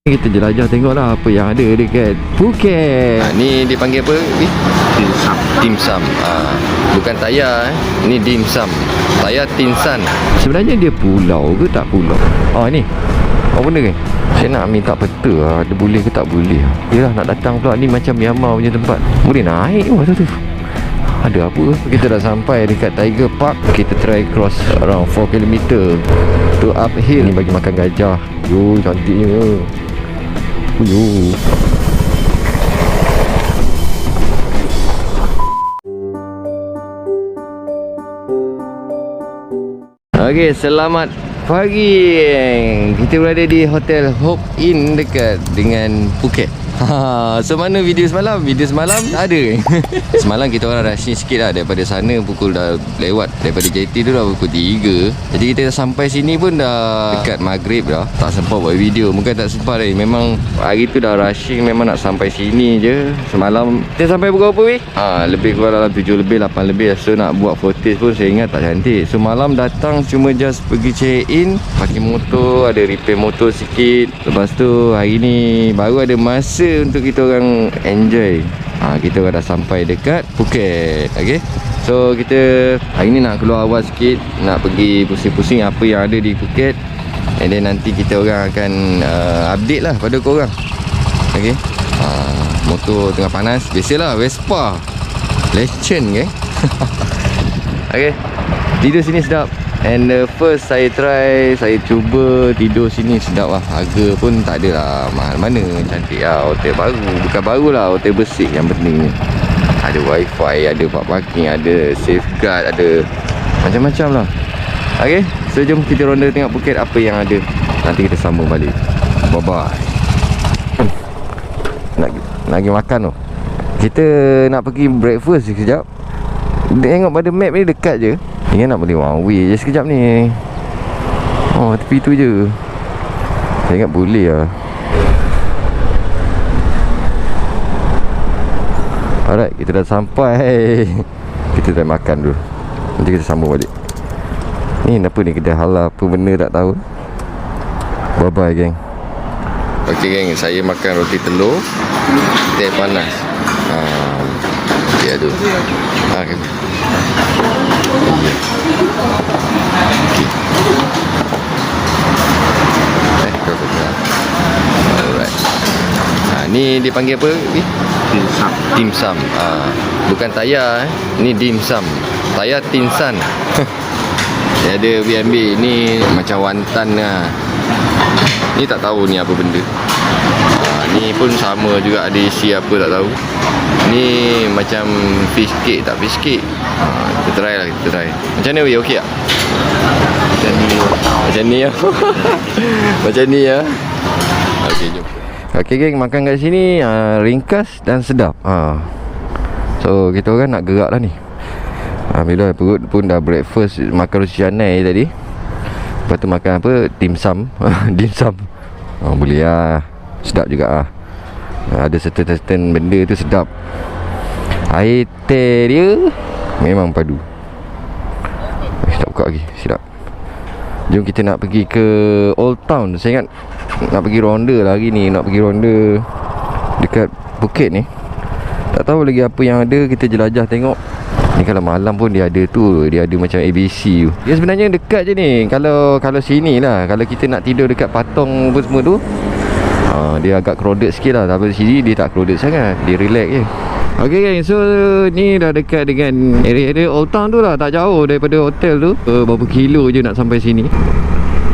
Kita jelajah tengoklah apa yang ada dekat Phuket. Ni dipanggil apa? Dimsum. Dimsum. Bukan tayar Ni dimsum. Tayar tinsan. Sebenarnya dia pulau ke tak pulau? Ni apa benda kan? Saya nak minta peta ada boleh ke tak boleh. Yalah nak datang pula ni macam Myanmar punya tempat. Boleh naik masa tu. Ada apa? Kita dah sampai dekat Tiger Park. Kita try cross around 4km to uphill. Ni bagi makan gajah. Yo, cantiknya. Yo. Okey, selamat pagi. Kita berada di Hotel Hope Inn dekat dengan Phuket. So mana video semalam? Video semalam tak ada. Semalam kita orang rushing sikit lah. Daripada sana pukul dah lewat. Daripada JT tu dah pukul 3. Jadi kita dah sampai sini pun dah dekat maghrib dah. Tak sempat buat video. Bukan tak sempat memang hari tu dah rushing. Memang nak sampai sini je. Semalam kita sampai pukul apa weh? Lebih kurang dalam 7 lebih 8 lebih. So nak buat footage pun saya ingat tak cantik. So malam datang cuma just pergi check in, pakai motor, ada repair motor sikit. Lepas tu hari ni baru ada masa untuk kita orang enjoy. Kita orang dah sampai dekat Phuket. Okay, so kita hari ni nak keluar awal sikit, nak pergi pusing-pusing apa yang ada di Phuket. And then nanti kita orang akan update lah pada korang. Okay, motor tengah panas. Biasalah Vespa legend ke. Okay, tidur sini sedap. And first saya try, saya cuba tidur sini sedap lah. Harga pun tak ada lah mahal mana. Cantik lah, hotel baru. Bukan baru lah, hotel bersih yang penting ni. Ada wifi, ada park parking, ada safeguard, ada macam-macam lah. Okay, so jom kita ronda tengok Phuket apa yang ada. Nanti kita sambung balik. Bye bye. Nak pergi makan tu. Kita nak pergi breakfast sekejap. Tengok pada map ni dekat je. Ingat nak boleh one way je sekejap ni. Tepi tu je. Saya ingat boleh lah. Alright, kita dah sampai. Kita dah makan dulu. Nanti kita sambung balik. Ni apa ni, kedai halal apa benda tak tahu. Bye bye geng. Okay geng, saya makan roti telur teh panas. Dia tu. Okay. Alright. Ni dipanggil apa? Dimsum. Dimsum. Bukan tayar Ni dimsum. Tayar tinsan. Dia ada B&B. Ni macam wantan lah. Ni tak tahu ni apa benda. Ni pun sama juga, ada isi apa tak tahu. Ni macam fish cake. Tak fish cake. Kita try lah, kita try. Macam mana weh, okey tak? Macam ni lah. Macam ni lah. Okey, jom. Okey geng, makan kat sini ringkas dan sedap. So kita orang nak gerak lah ni. Alhamdulillah perut pun dah breakfast. Makan roti canai tadi. Lepas tu makan apa? Dimsum. Dimsum. Boleh lah. Sedap juga lah. Ada certain benda tu sedap. Air teh dia memang padu. Tak buka lagi. Sedap. Jom kita nak pergi ke Old Town. Saya ingat nak pergi ronda lah hari ni. Nak pergi ronda dekat Phuket ni. Tak tahu lagi apa yang ada. Kita jelajah tengok. Ni kalau malam pun dia ada tu. Dia ada macam ABC tu. Dia sebenarnya dekat je ni. Kalau sini lah. Kalau kita nak tidur dekat Patong apa semua tu, dia agak crowded sikit lah. Tapi sini dia tak crowded sangat. Dia relax je. Okay guys, so ni dah dekat dengan area Old Town tu lah. Tak jauh daripada hotel tu. Berapa kilo je nak sampai sini.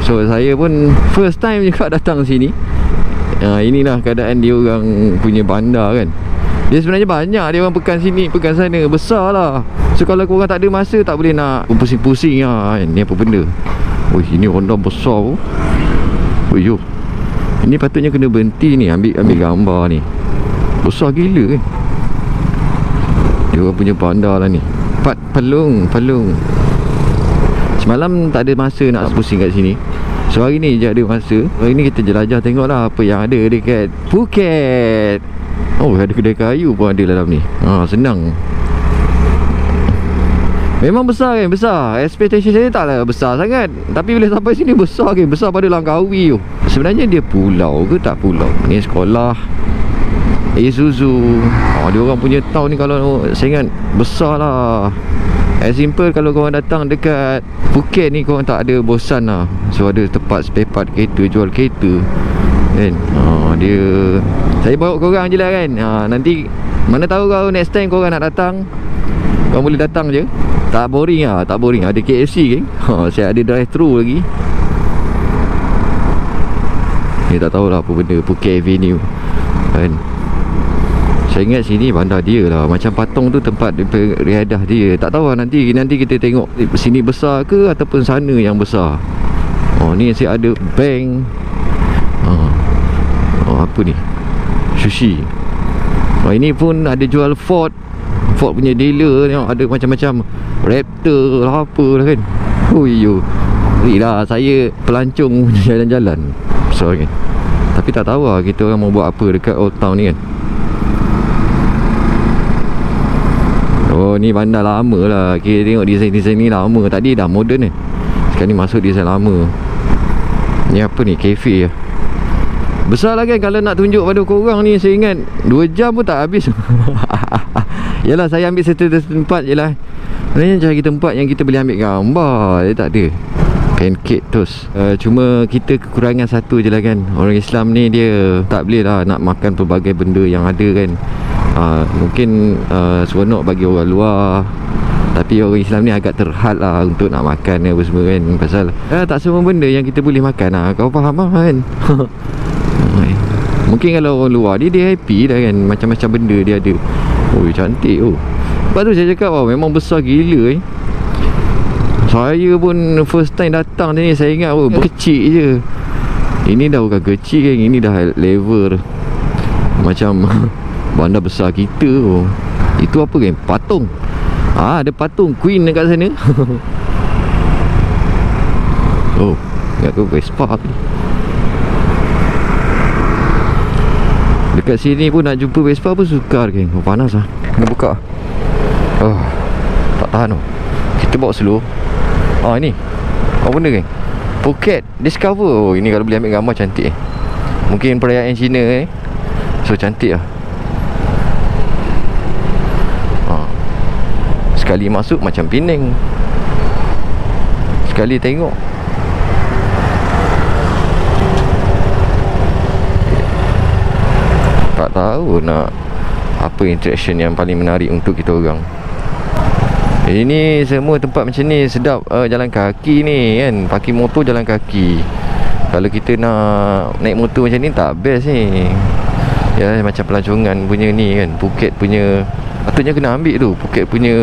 So saya pun first time juga datang sini. Inilah keadaan dia orang punya bandar kan. Dia sebenarnya banyak dia orang pekan sini, pekan sana. Besar lah. So kalau korang tak ada masa, tak boleh nak pusing-pusing lah kan. Ni apa benda? Wih, ini Honda besar tu. Wih, yo. Ini patutnya kena berhenti ni. Ambil gambar ni. Besar gila kan. Dia orang punya bandar lah ni. Pelung. Semalam tak ada masa nak pusing kat sini. So hari ni je ada masa. Hari ni kita jelajah tengoklah apa yang ada dekat Phuket. Ada kedai kayu pun ada dalam ni. Senang. Memang besar kan, besar. Expectation saya taklah besar sangat. Tapi bila sampai sini besar kan, besar pada Langkawi tu. Sebenarnya dia pulau ke tak pulau? Ni sekolah Isuzu. Dia orang punya town ni kalau saya ingat besar lah. As simple kalau korang datang dekat Phuket ni, korang tak ada bosan lah. So ada tempat spare part kereta, jual kereta kan. Dia saya bawa korang je lah kan. Nanti mana tahu kau next time korang nak datang, korang boleh datang je. Tak boring lah, tak boring. Ada KFC kan. Saya ada drive thru lagi. Ni tak tahulah apa benda Phuket Avenue kan. Saya ingat sini bandar dia lah. Macam patung tu tempat riadah dia. Tak tahu lah, nanti kita tengok sini besar ke ataupun sana yang besar. Ni saya ada bank. Apa ni? Sushi. Ini pun ada jual Ford punya dealer. Tengok ada macam-macam Raptor lah apalah kan. Lah saya pelancong jalan-jalan besar kan. Tapi tak tahu lah kita orang mau buat apa dekat Old Town ni kan. Ni bandar lama lah. Kita tengok desain-desain ni lama. Tadi dah moden ni. Sekarang ni masuk desain lama. Ni apa ni? Cafe lah. Besar lah kan. Kalau nak tunjuk pada korang ni, saya ingat 2 jam pun tak habis. Yalah, saya ambil satu tempat je lah. Sebenarnya cari tempat yang kita boleh ambil gambar. Dia tak ada pancake toast. Cuma kita kekurangan satu je lah kan. Orang Islam ni dia tak boleh lah nak makan pelbagai benda yang ada kan. Mungkin seronok bagi orang luar, tapi orang Islam ni agak terhad lah untuk nak makan apa semua kan. Pasal tak semua benda yang kita boleh makan lah. Kau faham lah kan. Mungkin kalau orang luar dia happy dah kan. Macam-macam benda dia ada. Cantik. Lepas tu saya cakap memang besar gila Saya pun first time datang ni, saya ingat kecil je. Ini dah bukan kecil kan. Ini dah level macam bandar besar kita. Itu apa kan? Patung. Ada patung Queen dekat sana. Ingat tu Vespa ni. Dekat sini pun nak jumpa Vespa pun sukar kan. Panas lah. Kena buka. Tak tahan tu. Kita bawa slow. Ni apa benda kan? Phuket Discover. Ini kalau boleh ambil gambar cantik Mungkin perayaan Cina So cantik lah. Sekali masuk macam Penang, sekali tengok tak tahu nak apa interaction yang paling menarik untuk kita orang. Ini semua tempat macam ni sedap jalan kaki ni kan. Parking motor jalan kaki. Kalau kita nak naik motor macam ni tak best ni. Ya macam pelancongan punya ni kan. Phuket punya patutnya kena ambil tu. Phuket punya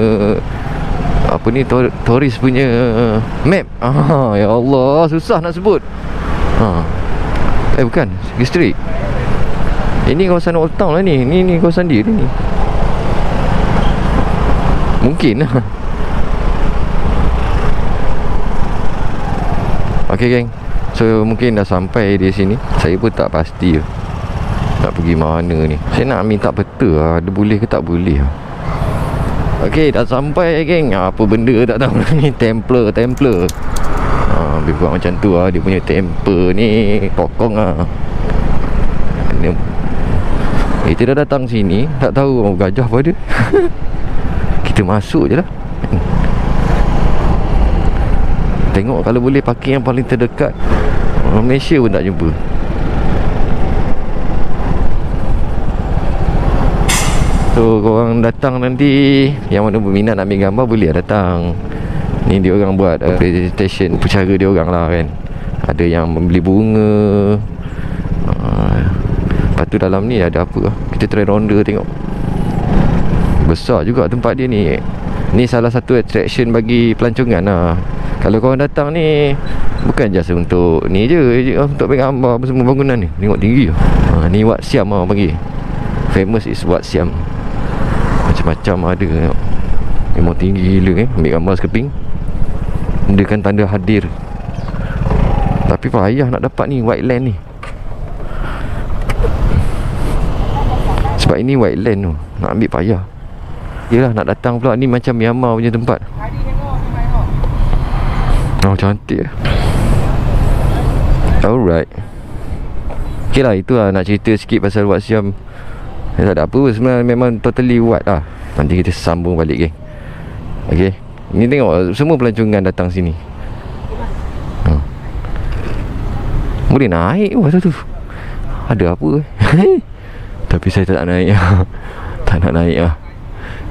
apa ni, tourist punya map. Ya Allah, susah nak sebut. Bukan Street. Ini kawasan Old Town lah ni. Ni kawasan dia ni. Mungkin lah. Okay geng, so mungkin dah sampai di sini. Saya pun tak pasti nak pergi mana ni. Saya nak minta peta lah, ada boleh ke tak boleh lah. Okay, dah sampai geng. Apa benda tak tahu ni. Templar dia buat macam tu lah. Dia punya temple ni kokong lah. Kita dah datang sini, tak tahu gajah apa ada. Kita masuk je lah. Tengok kalau boleh parking yang paling terdekat. Orang Malaysia pun tak jumpa. So korang datang nanti, yang mana berminat nak ambil gambar boleh datang. Ni dia orang buat presentation cara dia orang lah kan. Ada yang membeli bunga. Lepas tu dalam ni ada apa lah. Kita try ronda tengok. Besar juga tempat dia ni. Ni salah satu attraction bagi pelancongan lah. Kalau korang datang ni bukan just untuk ni je, untuk ambil gambar apa semua bangunan ni. Tengok tinggi lah. Ni Wat Siam lah panggil. Famous is Wat Siam. Macam-macam ada. Memang tinggi gila ambil gambar sekeping. Dia kan tanda hadir. Tapi payah nak dapat ni white land ni. Sebab ini white land tu, nak ambil payah. Yelah nak datang pula ni macam Myanmar punya tempat. Cantik. Alright. Okay lah, itu lah nak cerita sikit pasal Wat Siam. Tak ada apa sebenarnya, memang totally Wat lah. Nanti kita sambung balik geng. Okay, ni tengok semua pelancongan datang sini. Boleh naik tu. Ada apa tapi saya tak nak naik. Tak nak naik lah.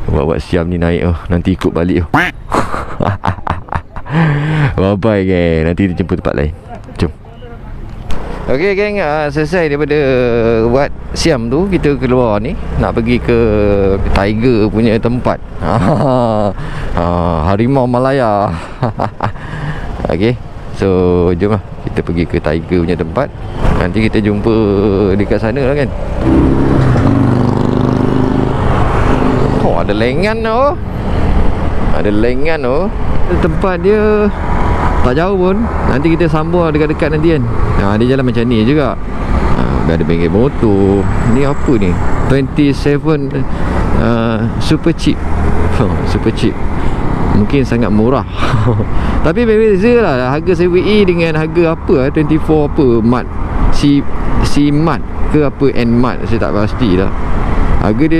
Wat Siam ni naik nanti ikut balik. Bye bye geng. Nanti kita jumpa tempat lain. Jom. Okay geng, selesai daripada Wat Siam tu, kita keluar ni nak pergi ke Tiger punya tempat. Harimau Malaya. Okay, so jom lah kita pergi ke Tiger punya tempat. Nanti kita jumpa dekat sana lah kan. Oh, ada lengan tu. Ada lengan tu. Tempat dia tak jauh pun. Nanti kita sambung dekat-dekat nanti kan. Dia jalan macam ni juga. Ada bengkel motor. Ni apa ni? 27 super cheap. Super cheap. Mungkin sangat murah. Tapi berbeza lah harga 7E dengan harga apa 24 apa mat. Si mat ke apa N mat, saya tak pasti lah. Harga dia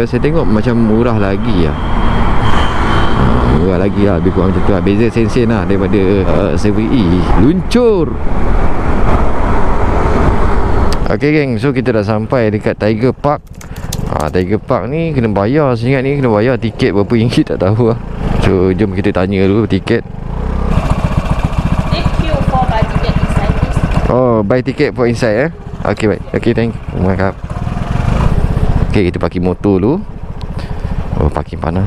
saya tengok macam murah lagi lah. Murah lagi lah, lebih kurang macam tu lah. Beza sen-sen lah daripada 7E. Luncur. Okay geng, so kita dah sampai dekat Tiger Park. Tiger Park ni kena bayar. Saya ingat ni kena bayar tiket berapa ringgit tak tahu lah. So jom kita tanya dulu tiket. Oh, buy ticket for inside Okay baik. Okay, thank you. Mantap. Okay, kita parking motor dulu. Oh, parking panas.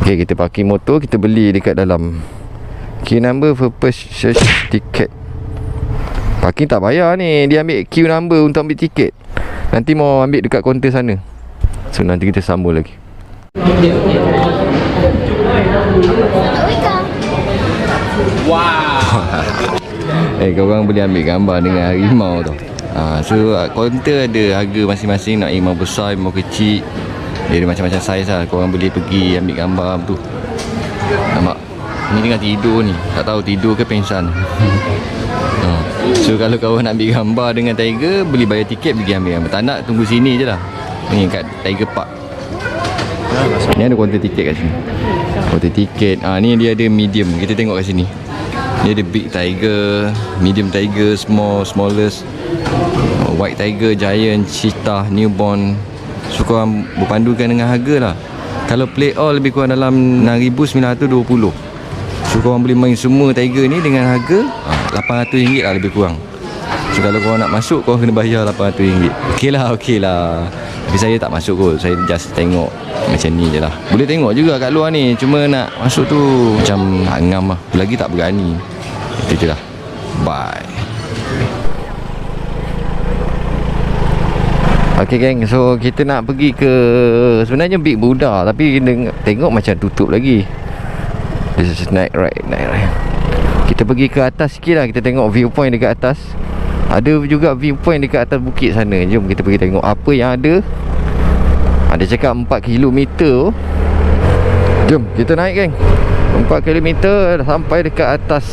Okay, kita parking motor, kita beli dekat dalam. Queue number for purchase ticket. Parking tak bayar ni, dia ambil queue number untuk ambil tiket. Nanti mau ambil dekat kaunter sana. So nanti kita sambung lagi. Wow. Korang boleh ambil gambar dengan harimau tu. So kaunter ada harga masing-masing. Nak harimau besar, harimau kecil. Dia ada macam-macam saiz lah. Korang boleh pergi ambil gambar tu. Nampak? Ni tengah tidur ni. Tak tahu tidur ke pengsan. So kalau kawan nak ambil gambar dengan Tiger, boleh bayar tiket pergi ambil gambar. Tak nak tunggu sini je lah. Ni kat Tiger Park. Ni ada kaunter tiket kat sini. Kaunter tiket. Ni dia ada medium. Kita tengok kat sini. Dia ada big tiger, medium tiger, smallest, white tiger, giant, cheetah, newborn. So korang berpandukan dengan harga lah. Kalau play all lebih kurang dalam 6,920. So korang boleh main semua tiger ni dengan harga RM800 lah lebih kurang. So kalau korang nak masuk, korang kena bayar RM800. Okey lah. Tapi saya tak masuk kot. Saya just tengok macam ni je lah. Boleh tengok juga kat luar ni. Cuma nak masuk tu macam nak ngam lah. Lagi tak berani. Itu je lah. Bye. Okay geng, so kita nak pergi ke sebenarnya Big Buddha, tapi tengok macam tutup lagi. This is night ride. Kita pergi ke atas sikit lah. Kita tengok viewpoint dekat atas. Ada juga viewpoint dekat atas bukit sana. Jom kita pergi tengok apa yang ada. Ada cakap 4 kilometer. Jom kita naik geng. 4 kilometer sampai dekat atas.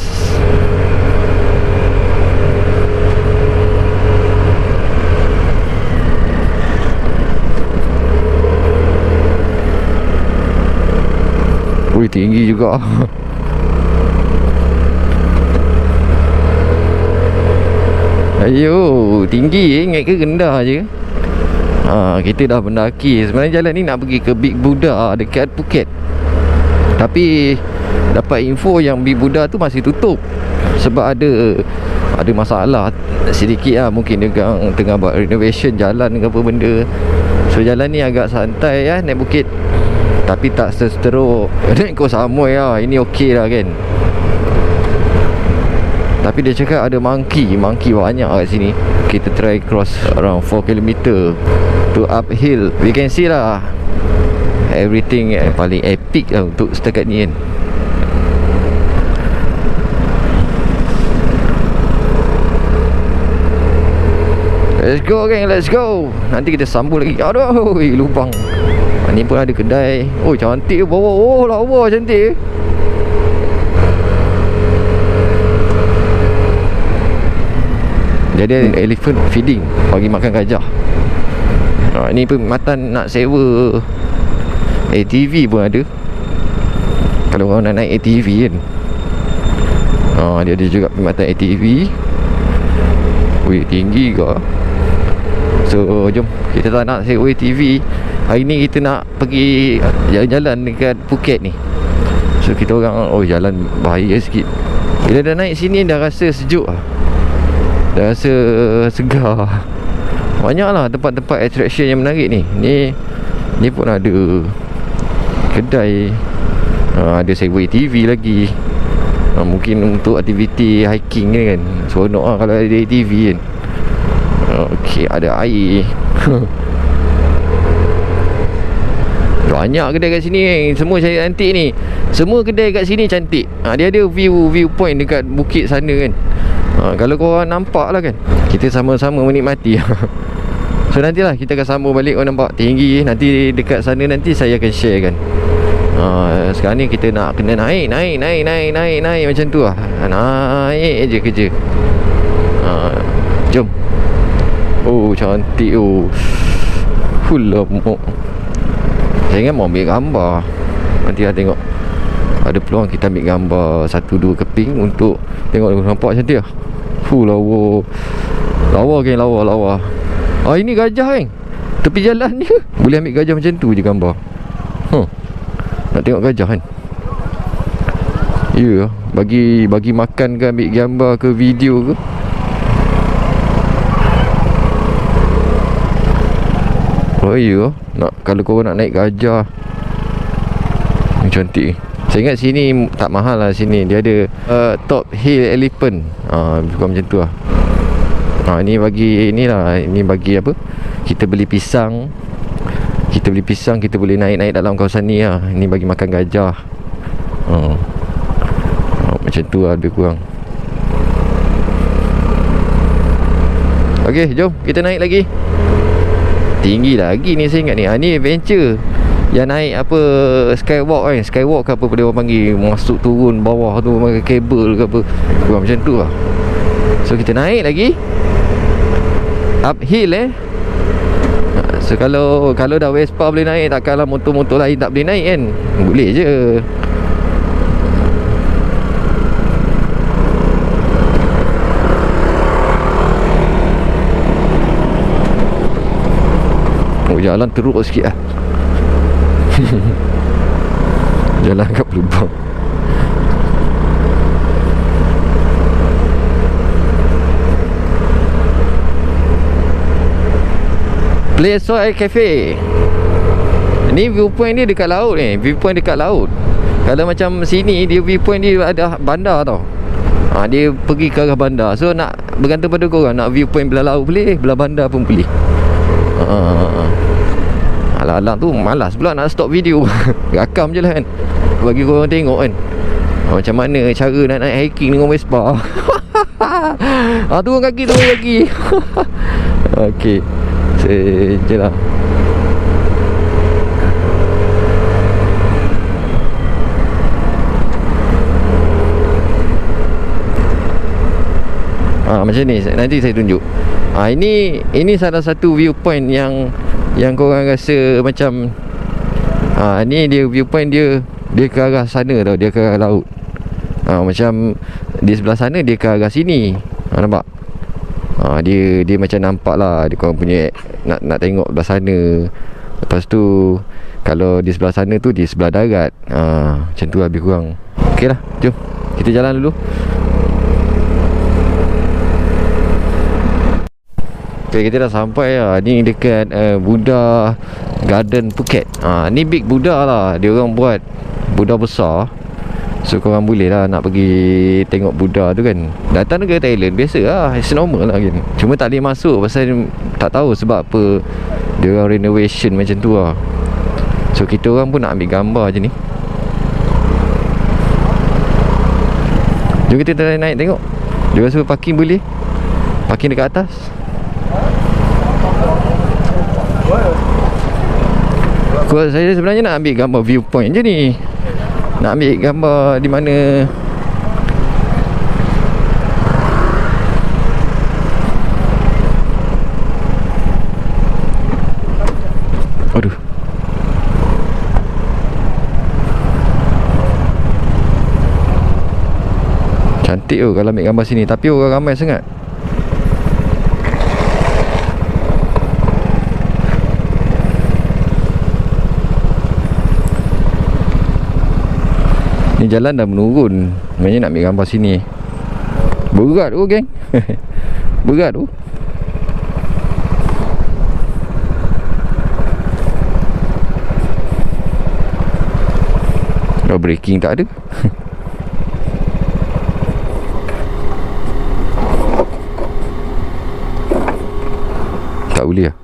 Ui, tinggi juga. Ayo, tinggi ingat ke rendah je. Kita dah mendaki. Sebenarnya jalan ni nak pergi ke Big Buddha dekat Phuket. Tapi dapat info yang Big Buddha tu masih tutup. Sebab ada masalah sedikit lah. Mungkin dia tengah buat renovation jalan ke apa benda. So jalan ni agak santai lah naik bukit. Tapi tak seteruk naik Koh Samui lah. Ini okey lah kan. Tapi dia cakap ada monkey banyak kat sini. Kita try cross around 4 km to uphill. We can see lah everything paling epic lah untuk setakat ni kan. Let's go geng, let's go. Nanti kita sambung lagi. Aduh, lubang. Ni pun ada kedai. Oh cantik bawah. Oh lawa cantik. Jadi elephant feeding, bagi makan gajah. Ni perkhidmatan nak sewa ATV pun ada. Kalau orang nak naik ATV kan. Dia ada juga perkhidmatan ATV. Wih, tinggi ke. So jom, kita tak nak sewa ATV. Hari ni kita nak pergi jalan-jalan dekat Phuket ni. So kita orang, oh jalan bahaya sikit. Bila dah naik sini dah rasa sejuk lah. Dah rasa segar. Banyaklah tempat-tempat attraction yang menarik ni. Ni pun ada kedai. Ada sewa ATV lagi. Mungkin untuk aktiviti hiking ni kan. Seronok lah kalau ada ATV kan. Okey, ada air. Banyak kedai kat sini kan. Semua cantik ni. Semua kedai kat sini cantik. Dia ada viewpoint dekat bukit sana kan. Kalau korang nampak lah kan, kita sama-sama menikmati. So nantilah kita akan sambung balik. Korang nampak tinggi. Nanti dekat sana nanti saya akan share kan. Sekarang ni kita nak kena naik macam tu lah. Naik je kerja. Jom. Oh cantik. Oh lemuk. Saya ingat mau ambil gambar. Nanti lah tengok. Ada peluang kita ambil gambar 1-2 keping untuk tengok. Nampak cantik lah. Lawa. Lawa geng, lawa. Ini gajah kan. Tepi jalan je. Boleh ambil gajah macam tu je gambar. Nak tengok gajah kan. Ya, bagi makan ke, ambil gambar ke, video ke. Oh ya, kalau korang nak naik gajah. Ni cantik. Saya ingat sini tak mahal lah sini. Dia ada top hill elephant. Bukan macam tu lah. Ini bagi inilah. Ini bagi apa? Kita beli pisang. Kita boleh naik dalam kawasan ni lah. Ini bagi makan gajah. Macam tu lah lebih kurang. Okey, jom kita naik lagi. Tinggi lagi ni saya ingat ni. Ni adventure. Yang naik apa, skywalk kan. Skywalk ke apa boleh orang panggil. Masuk turun bawah tu pakai kabel ke apa. Kurang macam tu lah. So kita naik lagi. Uphill So kalau dah Vespa boleh naik, takkanlah motor-motor lain tak boleh naik kan. Boleh je. Oh jalan teruk sikit lah. Jalan kat pelubang. Play Soy Cafe. Ni viewpoint dia dekat laut ni. Viewpoint dekat laut. Kalau macam sini, dia viewpoint dia ada bandar tau. Dia pergi ke arah bandar. So nak bergantung pada korang. Nak viewpoint belah laut boleh, belah bandar pun boleh. Alang-alang tu malas pula nak stop video. Rakam je lah kan, bagi korang tengok kan. Macam mana cara nak naik hiking dengan Vespa. Turun kaki. Okey, je lah. Macam ni, nanti saya tunjuk. Ini salah satu viewpoint yang korang rasa macam ni dia viewpoint dia ke arah sana tau, dia ke arah laut. Macam di sebelah sana dia ke arah sini. Nampak? Dia macam nampak lah, dia korang punya nak tengok belah sana. Lepas tu kalau di sebelah sana tu di sebelah darat. Macam tu lebih kurang. Okey lah, jom kita jalan dulu. Okay, kita dah sampai lah. Ni dekat Buddha Garden Phuket. Ni big Buddha lah. Dia orang buat Buddha besar. So korang boleh lah nak pergi tengok Buddha tu kan. Datang negara Thailand biasa lah, it's normal lah kan. Cuma tak boleh masuk pasal tak tahu sebab apa. Dia orang renovation macam tu lah. So kita orang pun nak ambil gambar je ni. Jom kita naik tengok. Dia rasa parking boleh. Parking dekat atas. Saya sebenarnya nak ambil gambar viewpoint je ni. Nak ambil gambar di mana aduh. Cantik tu kalau ambil gambar sini. Tapi orang ramai sangat. Ni jalan dah menurun. Sebenarnya nak ambil gambar sini. Berat tu geng. Berat tu. Dah braking tak ada. Tak boleh lah.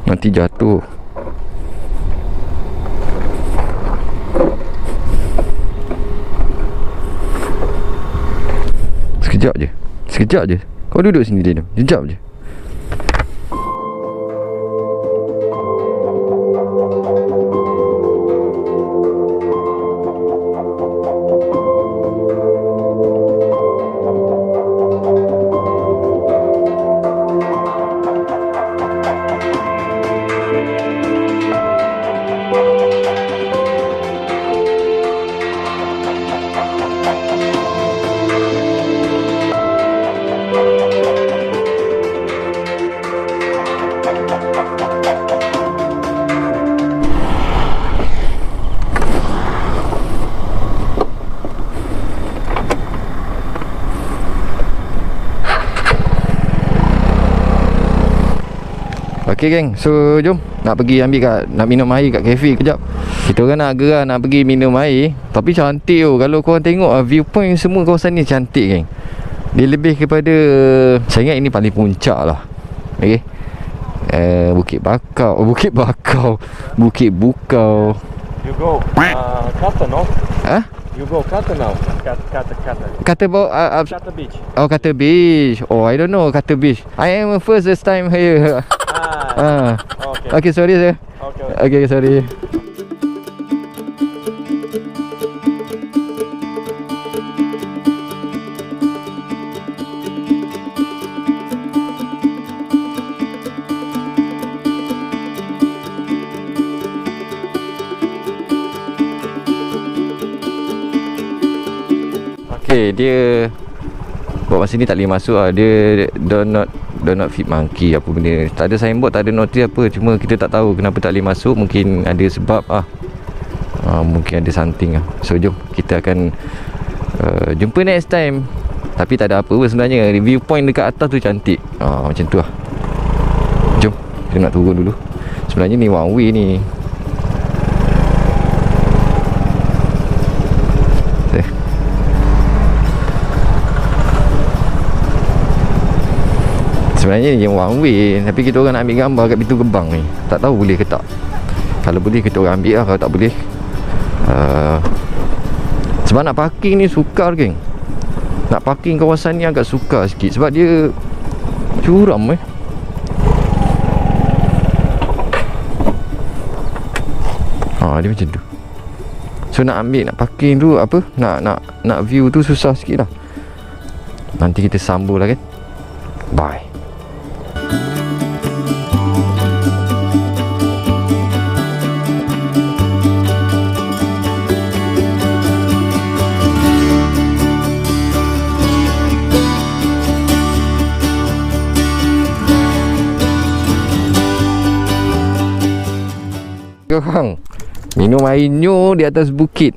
Nanti jatuh. Sekejap je. Sekejap je. Kau duduk sini dia. Sekejap je. Okey geng, so jom nak pergi ambil nak minum air kat kafe kejap. Kita orang nak gerak nak pergi minum air. Tapi cantik tu. Kalau korang tengok viewpoint semua kawasan ni cantik geng. Dia lebih kepada, saya ingat ini paling puncak lah. Okey. Bukit Bakau. Bukit Bakau. Bukit Bukau. You go Kata, no? Huh? You go Kata now. Kata. Kata Kata beach. Oh, Kata Beach. Oh, I don't know Kata Beach. I am first time here. Okay. Okay, sorry sir. Okay. Okay, sorry. Okay, dia buat masa ni tak boleh masuk lah. Dia do not feed monkey apa benda. Tak ada signboard, tak ada notis apa. Cuma kita tak tahu kenapa tak boleh masuk. Mungkin ada sebab mungkin ada something lah. So jom kita akan jumpa next time. Tapi tak ada apa pun sebenarnya. Viewpoint dekat atas tu cantik. Macam tu lah. Jom kita nak turun dulu. Sebenarnya ni one way ni. Sebenarnya yang one way, tapi kita orang nak ambil gambar kat pintu gerbang ni. Tak tahu boleh ke tak. Kalau boleh kita orang ambil lah. Kalau tak boleh sebab nak parking ni sukar geng. Nak parking kawasan ni agak sukar sikit. Sebab dia curam dia macam tu. So nak ambil, nak parking tu apa, Nak view tu susah sikit lah. Nanti kita sambung lah kan. Bye. Korang minum air nyo di atas bukit.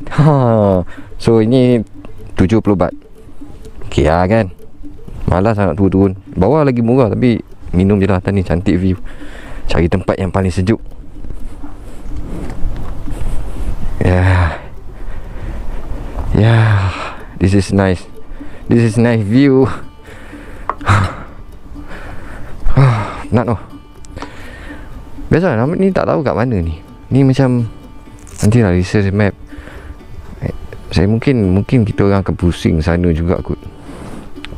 So ini 70 baht. Okay lah kan. Malas nak turun. Bawah lagi murah. Tapi minum je lah. Atas ni cantik view. Cari tempat yang paling sejuk. Yeah, this is nice. This is nice view. Nak noh. Biasa ni tak tahu kat mana ni. Ni macam nanti lah research map. Saya mungkin kita orang akan pusing sana juga kot.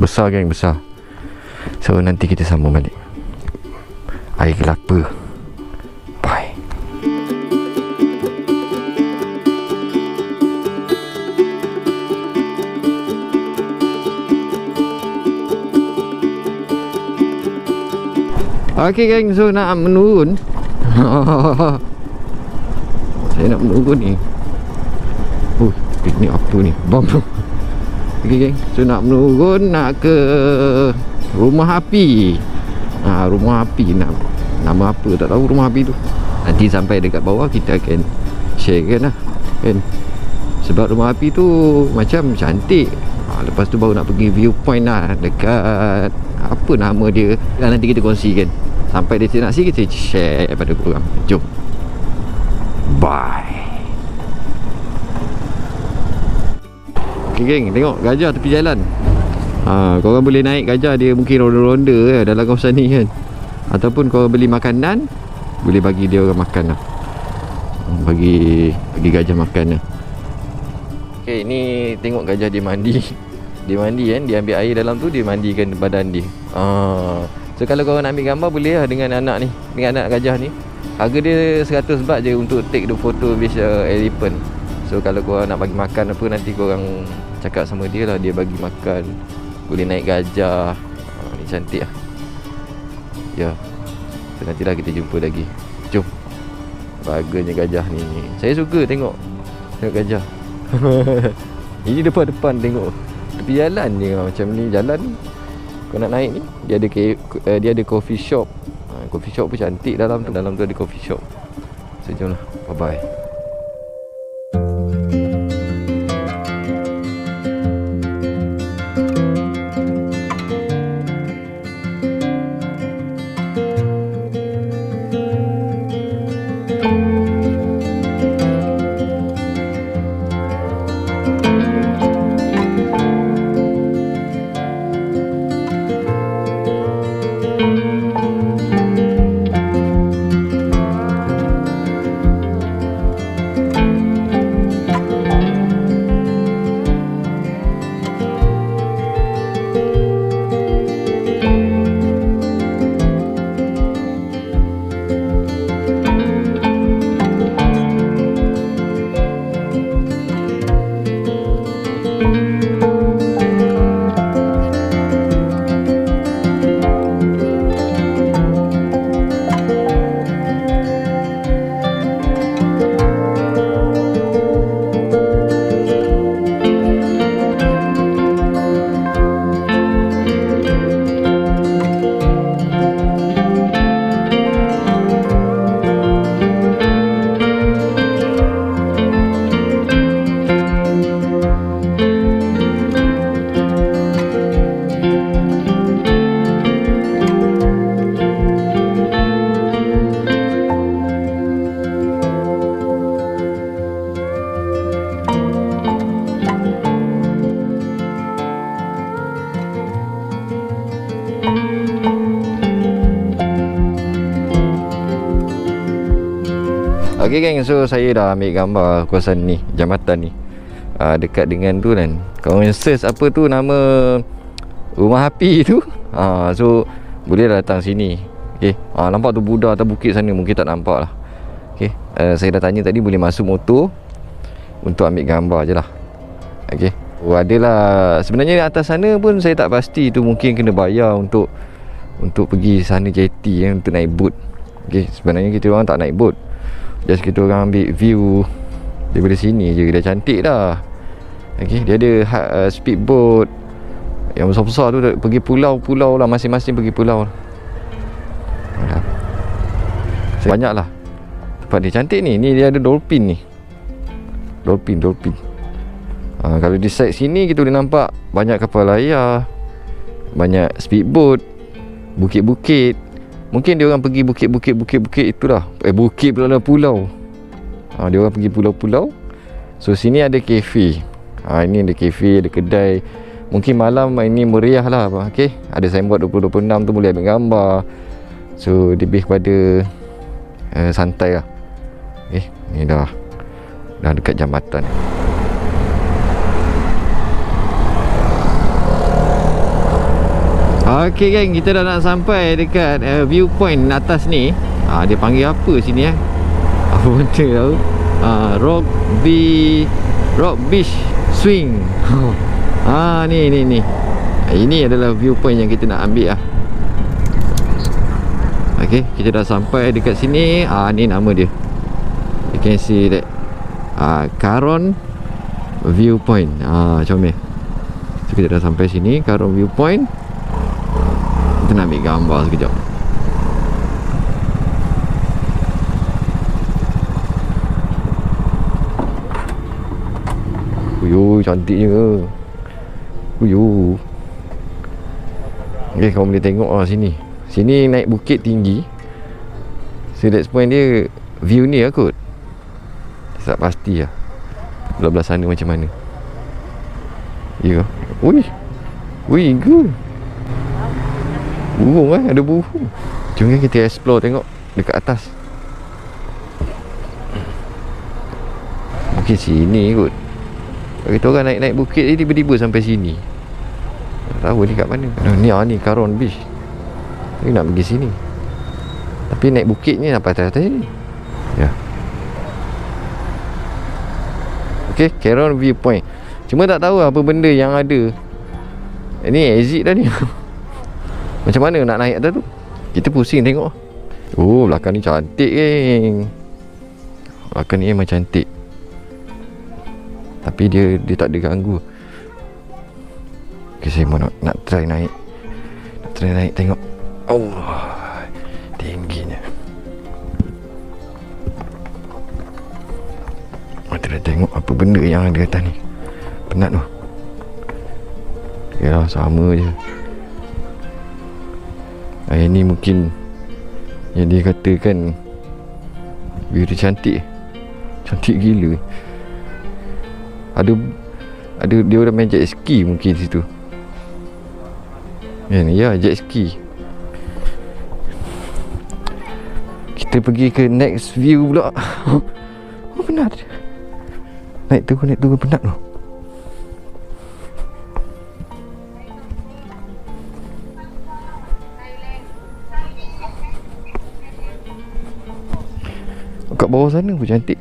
Besar geng, besar. So nanti kita sambung balik. Air kelapa. Bye. Okey geng, so nak menurun. Saya nak menurun ni. Ni apa ni? Bom. Okey geng, so nak menurun, nak ke rumah api. Rumah api, nama apa tak tahu rumah api tu. Nanti sampai dekat bawah kita akan share kan lah kan. Sebab rumah api tu macam cantik. Lepas tu baru nak pergi viewpoint lah dekat apa nama dia. Nanti kita kongsikan. Sampai destinasi kita share pada korang. Jom. Bye. Okay geng, tengok gajah tepi jalan. Korang boleh naik gajah, dia mungkin ronda-ronda dalam kawasan ni kan. Ataupun korang beli makanan, boleh bagi dia orang makan lah. Bagi gajah makan lah. Okay, ni tengok gajah dia mandi. Dia mandi kan, dia ambil air dalam tu, dia mandikan badan dia. So kalau korang nak ambil gambar, boleh lah dengan anak ni, dengan anak gajah ni. Harga dia 100 baht je untuk take the photo with elephant. So kalau korang nak bagi makan apa, nanti korang cakap sama dia lah, dia bagi makan. Boleh naik gajah. Ni cantik lah. Ya. So nantilah kita jumpa lagi. Jom. Bagusnya gajah ni. Saya suka tengok gajah. Ini depan-depan tengok. Tepi jalan je macam ni jalan. Kau nak naik ni, dia ada coffee shop. Coffee shop pun cantik dalam tu ada coffee shop. So jomlah. Bye bye. Okay geng, so saya dah ambil gambar kawasan ni, jambatan ni, dekat dengan tu kan. Korang search apa tu nama rumah api tu, so boleh datang sini. Okay, nampak tu Buddha atas bukit sana, mungkin tak nampak lah. Okay, saya dah tanya tadi boleh masuk motor untuk ambil gambar je lah. Okay, adalah sebenarnya atas sana pun saya tak pasti, tu mungkin kena bayar untuk pergi sana jetty untuk naik boat. Okay, sebenarnya kita orang tak naik boat, just kita orang ambil view daripada sini je, dah cantik dah. Okay, dia ada speedboat yang besar-besar tu, pergi pulau-pulau lah, masing-masing pergi pulau. Banyak lah tempat dia cantik ni. Ni dia ada dolphin ni, dolphin. Kalau di side sini kita boleh nampak banyak kapal layar, banyak speedboat, bukit-bukit. Mungkin dia orang pergi bukit itulah. Bukit pula lah, pulau. Dia orang pergi pulau-pulau. So sini ada kafe. Ini ada kafe, ada kedai. Mungkin malam ini meriah lah. Okay, ada signboard 2026 tu, boleh ambil gambar. So lebih kepada santai lah. Ni dah dekat jambatan. Okey geng, kita dah nak sampai dekat viewpoint atas ni. Dia panggil apa sini apa benda tahu? Rock Beach Swing. Ni. Ini adalah viewpoint yang kita nak ambil lah. Okay, kita dah sampai dekat sini. Ni nama dia. You can see that Karon Viewpoint. Comel. So kita dah sampai sini, Karon Viewpoint. Kita nak ambil gambar sekejap. Uyuh, cantiknya. Uyuh. Okay, kau boleh tengok sini. Sini naik bukit tinggi. So that's point dia. View ni lah kot. Tak pasti lah belah sana macam mana. Ya. Ui. Ui, good. Burung ada burung. Jom kita explore tengok dekat atas. Mungkin sini kot. Kita orang naik-naik bukit ni tiba-tiba sampai sini. Tak tahu ni kat mana. Ni Karon Beach. Ni nak pergi sini. Tapi naik bukit ni sampai atas ni. Ya. Okay, Karon Viewpoint. Cuma tak tahu apa benda yang ada. Ni exit dah ni. Macam mana nak naik atas tu? Kita pusing tengok. Oh, belakang ni cantik geng. Belakang ni memang cantik. Tapi dia tak ada ganggu. Okay, saya mau nak try naik. Nak try naik tengok. Oh, tingginya. Kita dah tengok apa benda yang ada atas ni. Penat tu. Ya, sama je. Ni mungkin yang dia katakan view dia cantik. Cantik gila. Ada dia orang main jet ski mungkin situ. Ya, jet ski. Kita pergi ke next view pula. Oh, penat. Naik turun penat tu. Kat bawah sana pun cantik.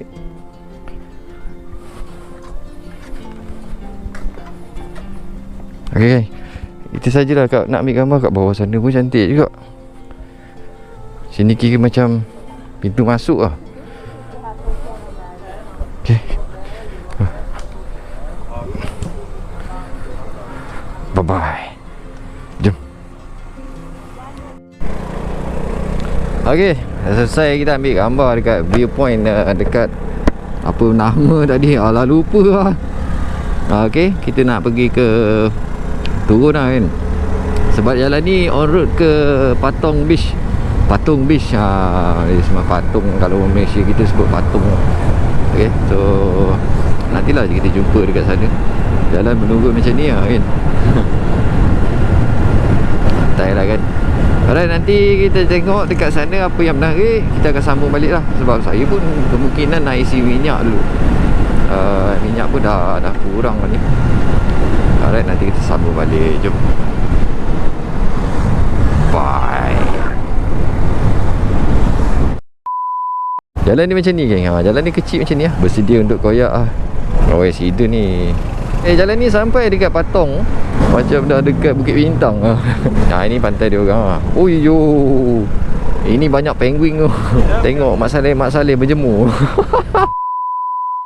Okay, itu sajalah kak. Nak ambil gambar kat bawah sana pun cantik juga. Sini kira macam pintu masuk lah. Okay. Bye-bye. Jom. Okay, dah selesai kita ambil gambar dekat viewpoint dekat apa nama tadi. Alah, lupa lah. Okay, kita nak pergi ke turun lah kan. Sebab jalan ni on road ke Patong Beach. Patung Beach. Dia semua patung. Kalau Malaysia kita sebut patung. Okay, so nantilah kita jumpa dekat sana. Jalan menunggu macam ni lah kan. Santai lah kan. Alright, nanti kita tengok dekat sana apa yang menarik. Kita akan sambung balik lah. Sebab saya pun kemungkinan nak isi minyak dulu. Minyak pun dah kurang lah ni. Alright, nanti kita sambung balik. Jom. Bye. Jalan ni macam ni geng. Jalan ni kecil macam ni lah. Bersedia untuk koyak lah. Oh, sida ni. Jalan ni sampai dekat Patong. Macam dah dekat Bukit Bintang. Ini pantai dia orang. Oh yo. Ini banyak penguin tu. Tengok Mak Saleh berjemur.